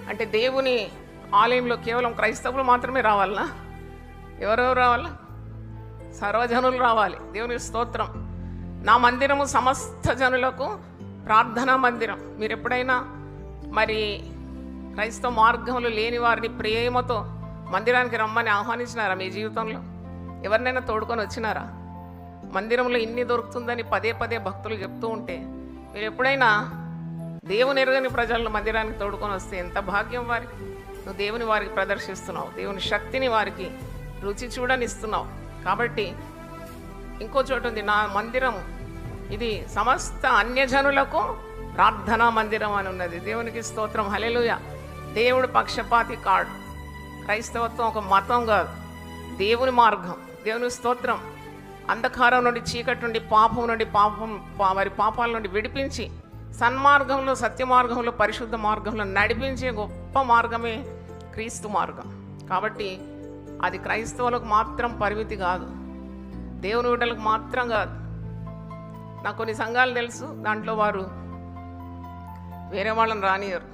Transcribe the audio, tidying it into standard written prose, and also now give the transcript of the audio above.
అంటే దేవుని ఆలయంలో కేవలం క్రైస్తవులు మాత్రమే రావాలనా? ఎవరెవరు రావాలా? సర్వజనులు రావాలి. దేవునికి స్తోత్రం. నా మందిరము సమస్త జనులకు ప్రార్థనా మందిరం. మీరు ఎప్పుడైనా మరి క్రైస్తవ మార్గంలో లేని వారిని ప్రేమతో మందిరానికి రమ్మని ఆహ్వానించినారా? మీ జీవితంలో ఎవరినైనా తోడుకొని వచ్చినారా? మందిరంలో ఇన్ని దొరుకుతుందని పదే పదే భక్తులు చెప్తూ ఉంటే మీరు ఎప్పుడైనా దేవుని ఎరుగని ప్రజలను మందిరానికి తోడుకొని వస్తే ఎంత భాగ్యం వారికి. నువ్వు దేవుని వారికి ప్రదర్శిస్తున్నావు, దేవుని శక్తిని వారికి రుచి చూడనిస్తున్నావు. కాబట్టి ఇంకో చోటు ఉంది, నా మందిరం ఇది సమస్త అన్యజనులకు ప్రార్థనా మందిరం అని ఉన్నది. దేవునికి స్తోత్రం, హల్లెలూయా. దేవుడు పక్షపాతి కాడు. క్రైస్తవత్వం ఒక మతం కాదు, దేవుని మార్గం. దేవునికి స్తోత్రం. అంధకారం నుండి, చీకటి నుండి, పాపం నుండి, వారి పాపాల నుండి విడిపించి సన్మార్గంలో, సత్య మార్గంలో, పరిశుద్ధ మార్గంలో నడిపించే గొప్ప మార్గమే క్రీస్తు మార్గం. కాబట్టి అది క్రైస్తవులకు మాత్రం పరిమితి కాదు, దేవుని బిడ్డలకు మాత్రం కాదు. నాకు కొన్ని సంఘాలు తెలుసు, దాంట్లో వారు వేరే వాళ్ళని రానియరు.